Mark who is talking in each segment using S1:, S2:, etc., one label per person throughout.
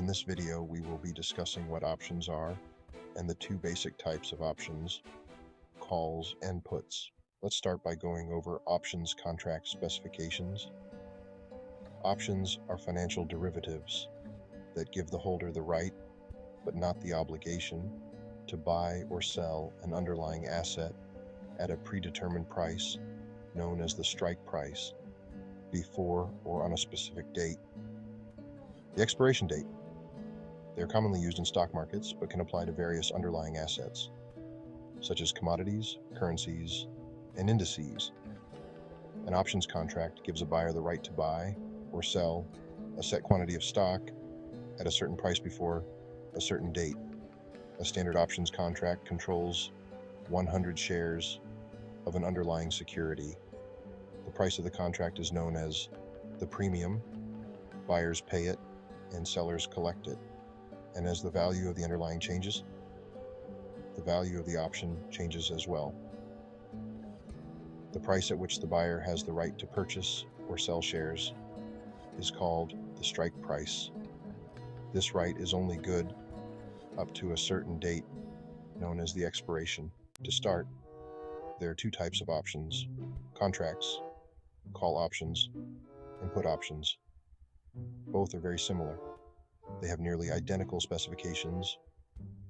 S1: In this video, we will be discussing what options are and the two basic types of options, calls and puts. Let's start by going over options contract specifications. Options are financial derivatives that give the holder the right, but not the obligation, to buy or sell an underlying asset at a predetermined price, known as the strike price, before or on a specific date. The expiration date. They are commonly used in stock markets, but can apply to various underlying assets, such as commodities, currencies, and indices. An options contract gives a buyer the right to buy or sell a set quantity of stock at a certain price before a certain date. A standard options contract controls 100 shares of an underlying security. The price of the contract is known as the premium. Buyers pay it and sellers collect it. And as the value of the underlying changes, the value of the option changes as well. The price at which the buyer has the right to purchase or sell shares is called the strike price. This right is only good up to a certain date, known as the expiration. To start, there are two types of options: contracts, call options, and put options. Both are very similar. They have nearly identical specifications: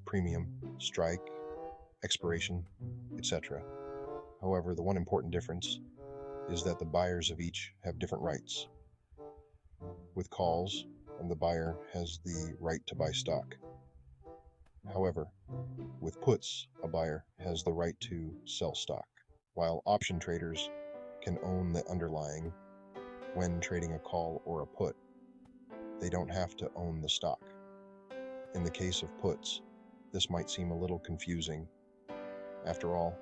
S1: premium, strike, expiration, etc. However, the one important difference is that the buyers of each have different rights. With calls, the buyer has the right to buy stock. However, with puts, a buyer has the right to sell stock. While option traders can own the underlying when trading a call or a put, they don't have to own the stock. In the case of puts, this might seem a little confusing. After all,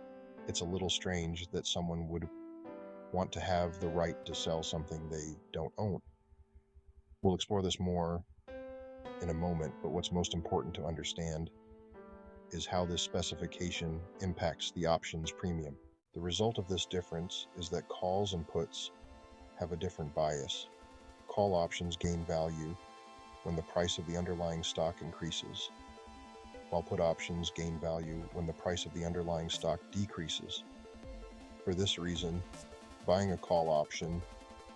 S1: it's a little strange that someone would want to have the right to sell something they don't own. We'll explore this more in a moment, but what's most important to understand is how this specification impacts the options premium. The result of this difference is that calls and puts have a different bias. Call options gain value when the price of the underlying stock increases, while put options gain value when the price of the underlying stock decreases. For this reason, buying a call option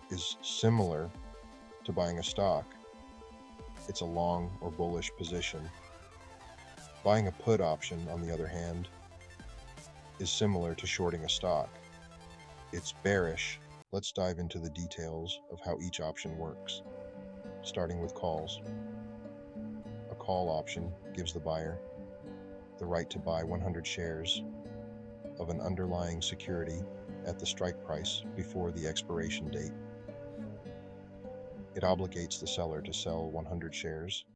S1: is similar to buying a stock. It's a long or bullish position. Buying a put option, on the other hand, is similar to shorting a stock. It's bearish. Let's dive into the details of how each option works, starting with calls. A call option gives the buyer the right to buy 100 shares of an underlying security at the strike price before the expiration date. It obligates the seller to sell 100 shares